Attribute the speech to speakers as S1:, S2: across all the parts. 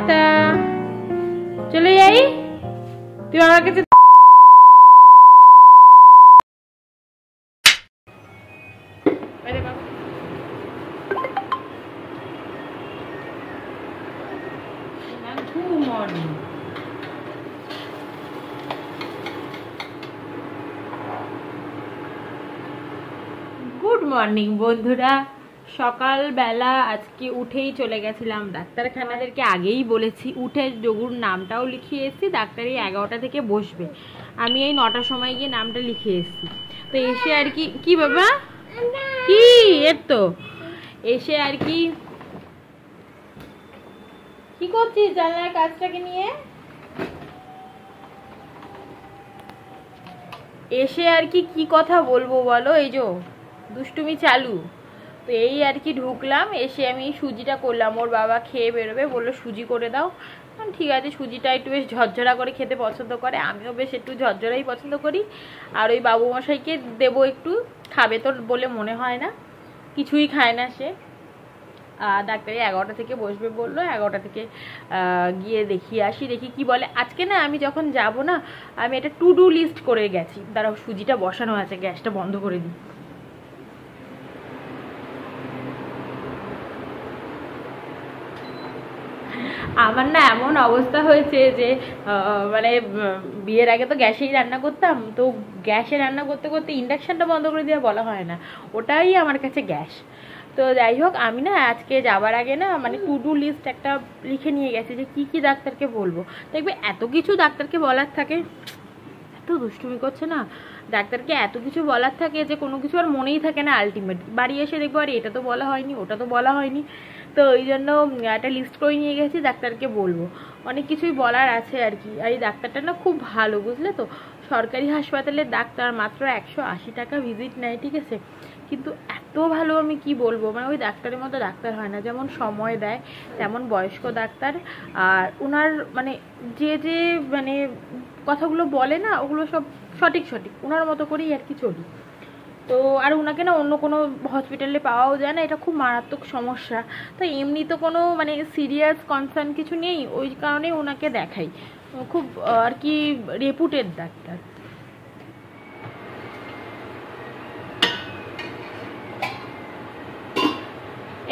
S1: Tata, চলে যাই। তুই আমার কাছে গুড মর্নিং বন্ধুরা। সকালবেলা আজকে উঠেই চলে গেছিলাম ডাক্তারখানাদেরকে, আগেই বলেছি। উঠে যোগুর নামটাও লিখিয়ে এসেছি, ডাক্তার এই 11টা থেকে বসবে, আমি এই 9টার সময় গিয়ে নামটা লিখিয়ে এসেছি। তো এসে আর কি কি বাবা কি এর তো এসে আর কি কি করছিস জানলার কাজটাকে নিয়ে? এসে আর কি কি কথা বলবো বলো, এই যে দুষ্টুমি চালু। তো এই আর কি ঢুকলাম, এসে আমি সুজিটা করলাম, ওর বাবা খেয়ে বেরোবে, বললো সুজি করে দাও। ঠিক আছে, সুজিটা একটু বেশ ঝরঝরা করে খেতে পছন্দ করে, আমিও বেশ একটু ঝরঝরাই পছন্দ করি। আর ওই বাবু মশাইকে দেবো একটু, খাবে তো বলে মনে হয় না, কিছুই খায় না সে। ডাক্তারি 11টা থেকে বসবে বললো, 11টা থেকে গিয়ে দেখিয়ে আসি, দেখি কি বলে। আজকে না আমি যখন যাব না, আমি একটা টু ডু লিস্ট করে গেছি। দাঁড়াও, সুজিটা বসানো আছে, গ্যাসটা বন্ধ করে দিই। আমার না এমন অবস্থা হয়েছে যে মানে বিয়ের আগে তো গ্যাসেই রান্না করতাম, তো গ্যাসে রান্না করতে করতে ইন্ডাকশানটা বন্ধ করে দেওয়া বলা হয় না, ওটাই আমার কাছে গ্যাস। তো যাই হোক, আমি না আজকে যাবার আগে না মানে টু ডু লিস্ট একটা লিখে নিয়ে গেছি যে কি কি ডাক্তারকে বলবো। দেখবে এত কিছু ডাক্তারকে বলার থাকে, এত দুষ্টুমি করছে না, ডাক্তারকে এত কিছু বলার থাকে যে কোনো কিছু আর মনেই থাকে না। আলটিমেট বাড়ি এসে দেখবো আর এটা তো বলা হয়নি, ওটা তো বলা হয়নি। তো ওই জন্য একটা লিস্ট করে নিয়ে গেছি, ডাক্তারকে বলবো, অনেক কিছুই বলার আছে আর কি। আর এই ডাক্তারটা না খুব ভালো, বুঝলে তো। সরকারি হাসপাতালের ডাক্তার, মাত্র 180 টাকা ভিজিট নেয়, ঠিক আছে, কিন্তু এত ভালো আমি কি বলবো, মানে ওই ডাক্তারের মতো ডাক্তার হয় না। যেমন সময় দেয়, তেমন বয়স্ক ডাক্তার। আর ওনার মানে যে যে মানে কথাগুলো বলে না, ওগুলো সব সঠিক সঠিক, ওনার মতো করেই আর কি চলি। তো আর ওনাকে না অন্য কোনো হসপিটালে পাওয়াও যায় না, এটা খুব মারাত্মক সমস্যা। তো এমনি তো কোনো মানে সিরিয়াস কনসার্ন কিছু নেই, ওই কারণে ওনাকে দেখাই। খুব আর কি রেপুটেড ডাক্তার।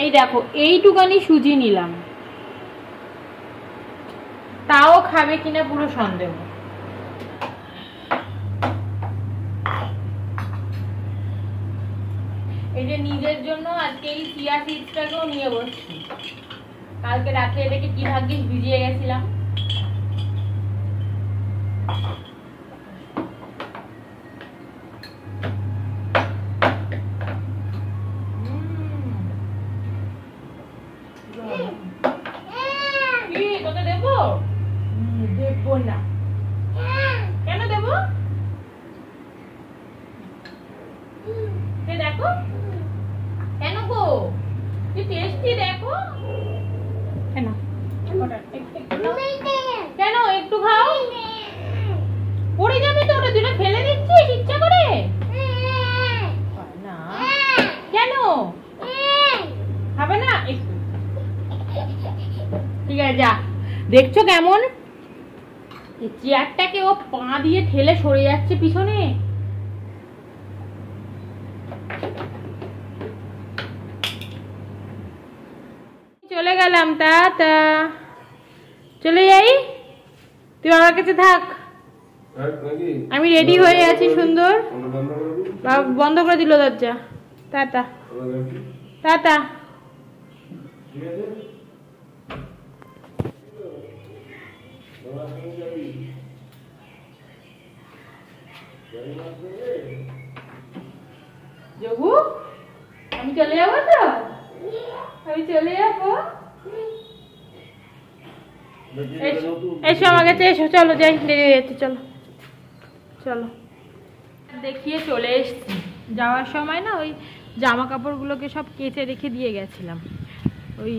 S1: এই দেখো, এইটুকানি সুজি নিলাম, তাও খাবে কিনা পুরো সন্দেহ। এই যে নিজের জন্য আজকে এই চিয়া সিডসটাকেও নিয়ে বসছি, কালকে রাতে এটাকে কি ভাগ্যিস ভিজিয়ে গেছিলাম। কি তোকে দেবো? দেবো না। কেন দেবো? দেখো কেন গো, কি টেস্টি দেখো। কেন কেন একটু খাও, পড়ে যাবে তো, ওটা দুটো ফেলে দিচ্ছিস ইচ্ছা করে না। কেন খাবে না? ঠিক আছে যা। দেখছো কেমন চেয়ারটাকে ও পা দিয়ে ঠেলে সরে যাচ্ছে পিছনে। চলে গেলাম, টাটা, চলে যাই। তুই আমার কাছে থাক, আমি রেডি হয়ে আছি সুন্দর। বন্ধ করে দিল দরজা। Tata tata. যোগু, আমি চলে যাবো তো, আমি চলে যাবো। এসো আমার কাছে এসো, চলো যাই, দেরি হয়ে যাচ্ছে, চলো চলো। দেখিয়ে চলে এসছি। যাওয়ার সময় না ওই জামা কাপড়গুলোকে সব কেচে রেখে দিয়ে গেছিলাম, ওই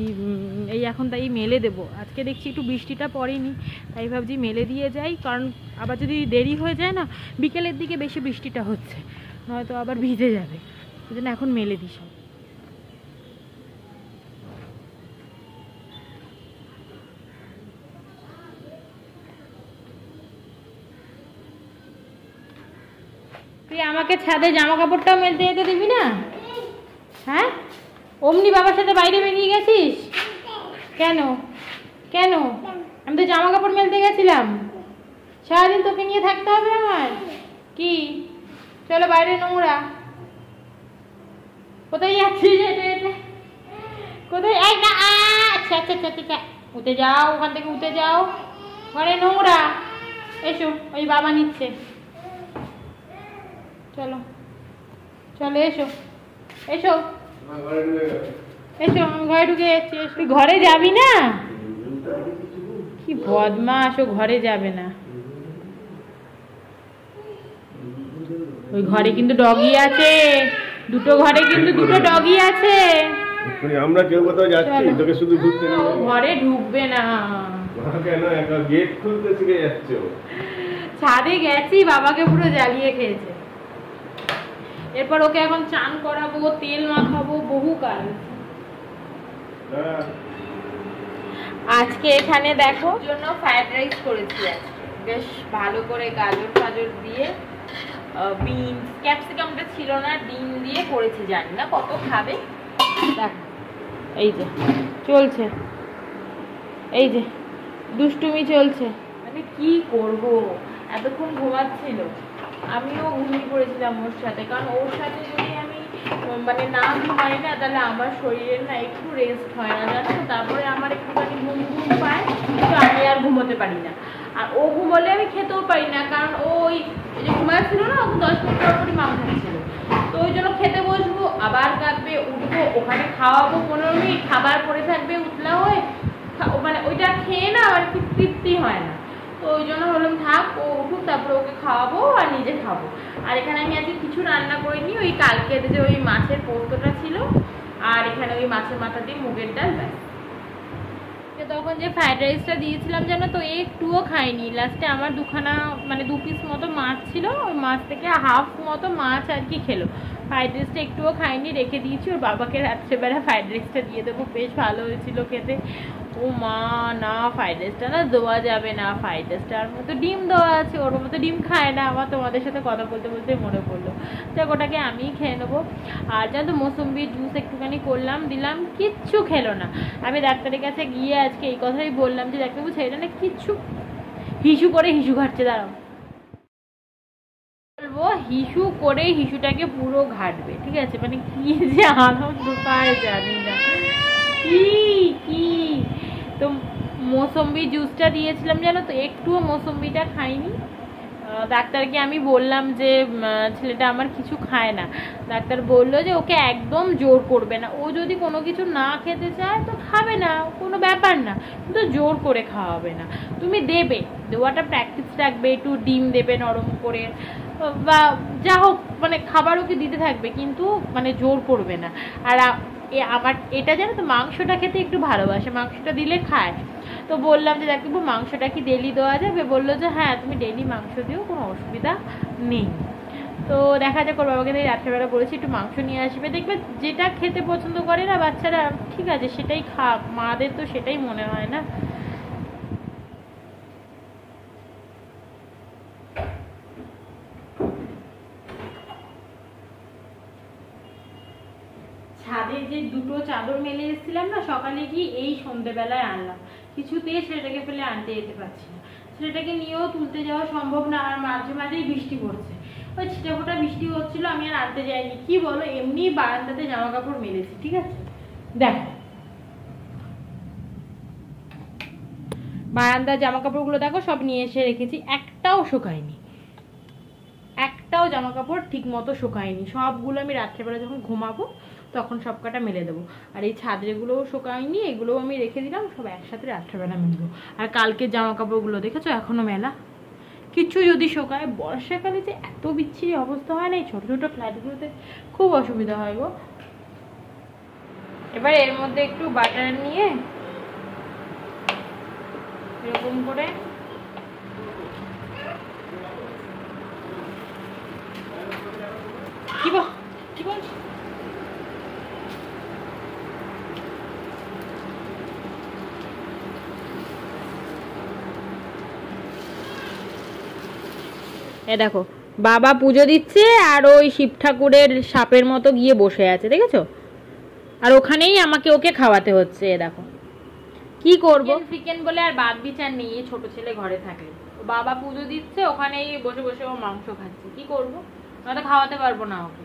S1: এই এখন তাই মেলে দেবো। আজকে দেখছি একটু বৃষ্টিটা পড়েনি, তাই ভাবছি মেলে দিয়ে যাই, কারণ আবার যদি দেরি হয়ে যায় না, বিকেলের দিকে বেশি বৃষ্টিটা হচ্ছে, নয়তো আবার ভিজে যাবে, ওই জন্য এখন মেলে দিই সব। তুই আমাকে ছাদে জামা কাপড়টাও মেলতে যেতে দিবি না? হ্যাঁ, অমনি বাবার সাথে বাইরে বেরিয়ে গেছিস কেন? কেন? আমি তো জামা কাপড় মেলতে গেছিলাম। সারাদিন তোকে নিয়ে থাকতে হবে আমার কি? চলো বাইরে, নোংরা। কোথায় যাচ্ছিস? কোথায়? আচ্ছা আচ্ছা আচ্ছা আচ্ছা, উঠে যাও ওখান থেকে, উঠে যাও, ঘরে নোংরা। এসো, ওই বাবা নিচ্ছে। চলো চলো, এসো এসো এসো, আমি ঘরে ঢুকে যাচ্ছি। তুই ঘরে যাবি না? কি বদমাস, ও ঘরে যাবে না। ওই ঘরে কিন্তু ডগি আছে, দুটো ঘরে কিন্তু দুটো ডগি আছে।
S2: আমরা কেউ কোথাও যাচ্ছি, তোকে শুধু ঢুকতে না।
S1: ঘরে ঢুকবে না
S2: কেন? একটা গেট খুলতে শিখে যাচ্ছ।
S1: ছাদে গেছি, বাবাকে পুরো জ্বালিয়ে খেয়েছে। এরপর ওকে এখন চান করাবো, তেল মাখাবো, বহু কাজ। আজকে এখানে দেখো জন্য ফ্রাইড রাইস করেছি। বেশ ভালো করে গাজর ফাজর দিয়ে, বিনস, ক্যাপসিকামটা ছিল না, ডিম দিয়ে করেছি। জানি না কত খাবে। দেখো এই যে চলছে, এই যে দুষ্টুমি চলছে। মানে কি করব, এতক্ষণ ঘুমাচ্ছিল, আমিও ঘুমিয়ে পড়েছিলাম ওর সাথে। কারণ ওর সাথে যদি আমি মানে না ঘুমাই না, তাহলে আমার শরীরের না একটু রেস্ট হয় না, জানো। তারপরে আমার একটুখানি ঘুম ঘুম পায়, কিন্তু আমি আর ঘুমোতে পারি না। আর ও ঘুমোলে আমি খেতেও পারি না, কারণ ওই যে ঘুমাচ্ছিল না, ও 10 মিনিট পরপরই মাম খাচ্ছিল। তো ওই জন্য খেতে বসবো, আবার কাঁদবে, উঠবো, ওখানে খাওয়াবো 15 মিনিট, খাবার পরে থাকবে, উতলা হয়ে, মানে ওইটা খেয়ে না আর কি তৃপ্তি হয় না। তো ওই জন্য বললাম থাক, ও উঠুক, তারপরে ওকে খাওয়াবো আর নিজে খাবো। আর এখানে আমি আজকে কিছু রান্না করিনি, ওই কালকে যে ওই মাছের পোস্তটা ছিল, আর এখানে ওই মাছের মাথা দিয়ে মুগের ডাল, ব্যাস। তখন যে ফ্রাইড রাইসটা দিয়েছিলাম জানো তো, একটুও খাইনি। লাস্টে আমার দুখানা মানে 2 পিস মতো মাছ ছিল, ওই মাছ থেকে হাফ মতো মাছ আর কি খেলো। ফ্রাইড রাইসটা একটুও খাইনি, রেখে দিয়েছি। ওর বাবাকে রাত্রেবেলা ফ্রাইড রাইসটা দিয়ে দেবো, বেশ ভালো হয়েছিল খেতে। ও মা, না ফ্রাইড রাইসটা না দেওয়া যাবে না, ফ্রাইড রাইসটার মতো ডিম দেওয়া আছে, ওর মতো ডিম খায় না। আমার তোমাদের সাথে কথা বলতে বলতে মনে পড়লো, যাক ওটাকে আমিই খেয়ে নেবো। আর জানো তো, মৌসুম্বির জুস একটুখানি করলাম, দিলাম, কিচ্ছু খেলো না। আমি ডাক্তারের কাছে গিয়ে আজকে এই কথাই বললাম যে ডাক্তারবাবু ছেলেটা না কিচ্ছু হিসু করে হিসু ঘাটছে। দাঁড়াও বলবো, হিসু করে হিসুটাকে পুরো ঘাটবে, ঠিক আছে? মানে কি যে আনন্দ পায় জানি না। কি কি তো মৌসম্বি জুসটা দিয়েছিলাম জানো তো, একটুও মৌসম্বিটা খাইনি। ডাক্তারকে আমি বললাম যে ছেলেটা আমার কিছু খায় না। ডাক্তার বললো যে ওকে একদম জোর করবে না, ও যদি কোনো কিছু না খেতে চায় তো খাবে না, কোনো ব্যাপার না, কিন্তু জোর করে খাওয়াবে না। তুমি দেবে, দেওয়াটা প্র্যাকটিস রাখবে, একটু ডিম দেবে নরম করে, বা যা হোক, মানে খাবার ওকে দিতে থাকবে, কিন্তু মানে জোর করবে না। আর আমার এটা জানো তো, মাংসটা খেতে একটু ভালোবাসে, মাংসটা দিলে খায়। তো বললাম যে দেখবো মাংসটা কি ডেলি দেওয়া যাবে? বললো যে হ্যাঁ তুমি ডেলি মাংস দিও, কোনো অসুবিধা নেই। তো দেখা যাক, ওর বাবাকে তাই রাত্রেবেলা বলেছি একটু মাংস নিয়ে আসবে, দেখবে যেটা খেতে পছন্দ করে না বাচ্চারা, ঠিক আছে সেটাই খাক, মাদের তো সেটাই মনে হয় না। ছাদে যে দুটো চাদর মেলে এসেছিলাম না সকালে গিয়ে, এই সন্ধ্যেবেলায় আনলাম, কিছুতেই ছেলেটাকে ফেলে আনতে যেতে পারছি না। ছেলেটাকে নিয়েও তুলতে যাওয়া সম্ভব না, আর মাঝে মাঝেই বৃষ্টি পড়ছে, ওই ছিটেফোঁটা বৃষ্টি হচ্ছিল, আমি আর আনতে যাইনি। কি বলো, এমনি বারান্দাতে জামা কাপড় মেলেছি, ঠিক আছে? দেখো বারান্দার জামা কাপড়গুলো দেখো, সব নিয়ে এসে রেখেছি, একটাও শুকায়নি, একটাও জামা কাপড় ঠিক মতো শুকায়নি। সবগুলো আমি রাত্রেবেলা যখন ঘুমাবো তখন সব কটা মেলে দেবো। আর এই ছাদরেগুলোও শুকায়নি, এগুলোও আমি রেখে দিলাম, সব একসাথে রাত্রেবেলা মেলবো। আর কালকে জামা কাপড়গুলো দেখেছো এখনো মেলা, কিছু যদি শুকায়। বর্ষাকালে যে এত বিচ্ছিরি অবস্থা হয় না, এই ছোটো ছোটো ফ্ল্যাটগুলোতে খুব অসুবিধা হয় গো। এবার এর মধ্যে একটু বাটার নিয়ে এরকম করে কি বলছি, এ দেখো বাবা পুজো দিচ্ছে আর ওই শিব ঠাকুরের সাপের মতো গিয়ে বসে আছে, দেখেছো? আর ওখানেই আমাকে ওকে খাওয়াতে হচ্ছে। এ দেখো কি করব, চিকেন বলে আর বাদ বিচার নেই, ছোট ছেলে ঘরে থাকে, বাবা পুজো দিচ্ছে ওখানেই বসে বসে ও মাংস খাচ্ছে, কি করব? আমরা তো খাওয়াতে পারবো না ওকে,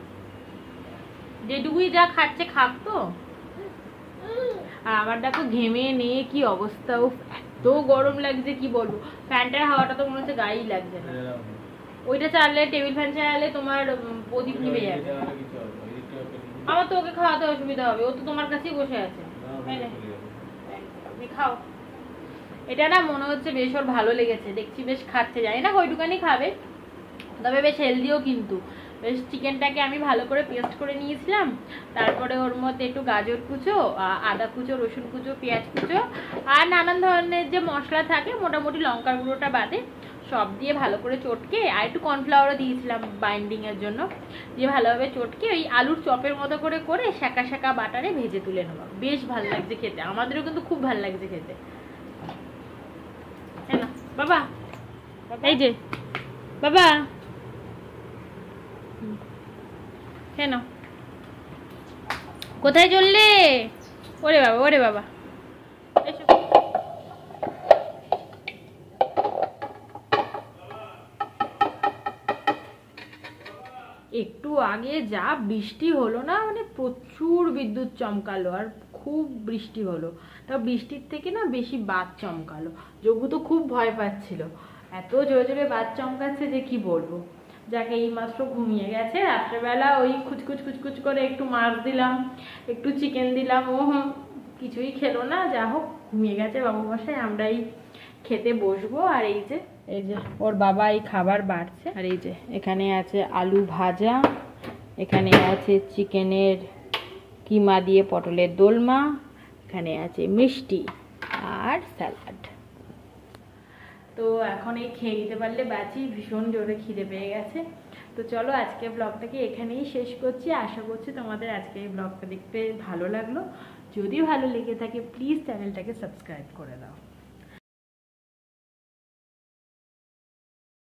S1: যেটুকুই যা খাচ্ছে খাক তো। আর আমার দেখো ঘেমে নিয়ে কি অবস্থা, এত গরম লাগছে কি বলবো, ফ্যানটার হাওয়াটা তো মনে হচ্ছে গায়েই লাগছে না। ওইটা চাললে, টেবিল ফ্যান চালালে তোমার প্রদীপ নিভে যাবে। আমার তো ওকে খাওয়াতে অসুবিধা হবে, ও তো তোমার কাছেই বসে আছে। খাও, এটা না মনে হচ্ছে বেশ ওর ভালো লেগেছে, দেখছি বেশ খাচ্ছে, জানি না কয়টুকানি খাবে, তবে বেশ হেলদিও কিন্তু। বেশ চিকেনটাকে আমি ভালো করে পেস্ট করে নিয়েছিলাম, তারপরে ওর মধ্যে একটু গাজর কুচো, আদা কুচো, রসুন কুচো, পেঁয়াজ কুচো আর নানান ধরনের যে মশলা থাকে, মোটামুটি লঙ্কার গুঁড়োটা বাদে সব দিয়ে ভালো করে চটকে, আর একটু কর্নফ্লাওয়ারও দিয়েছিলাম বাইন্ডিংয়ের জন্য, দিয়ে ভালোভাবে চটকে ওই আলুর চপের মতো করে করে শাঁকা শাঁকা বাটারে ভেজে তুলে নেওয়া। বেশ ভালো লাগছে খেতে, আমাদেরও কিন্তু খুব ভালো লাগছে খেতে। হ্যাঁ না বাবা, এই যে বাবা, কেন কোথায় চললে? ওরে বাবা, ওরে বাবা, এসো। একটু আগে যা বৃষ্টি হলো না, মানে প্রচুর বিদ্যুৎ চমকালো আর খুব বৃষ্টি হলো, তা বৃষ্টির থেকে না বেশি বাদ চমকালো। যোগু তো খুব ভয় পাচ্ছিল, এত জোরে জোরে বাদ চমকাচ্ছে যে কি বলবো। যাকে এই মাত্র ঘুমিয়ে গেছে, রাত্রেবেলা ওই খুচকুচ খুচকুচ করে একটু মাছ দিলাম, একটু চিকেন দিলাম, ও কিছুই খেলো না, যা হোক ঘুমিয়ে গেছে বাবু মশাই। আমরাই খেতে বসবো। আর এই যে ওর বাবা এই খাবার বাড়ছে, আর এই যে এখানে আছে আলু ভাজা, এখানে আছে চিকেনের কিমা দিয়ে পটলের দোলমা, এখানে আছে মিষ্টি আর স্যালাড। তো এখন এই খেয়ে নিতে পারলে বাঁচি, ভীষণ জোরে খিদে পেয়ে গেছে। তো চলো আজকে ব্লগটাকে এখানেই শেষ করছি। আশা করছি তোমাদের আজকে এই ব্লগটা দেখতে ভালো লাগলো। যদি ভালো লেগে থাকে প্লিজ চ্যানেলটাকে সাবস্ক্রাইব করে দাও।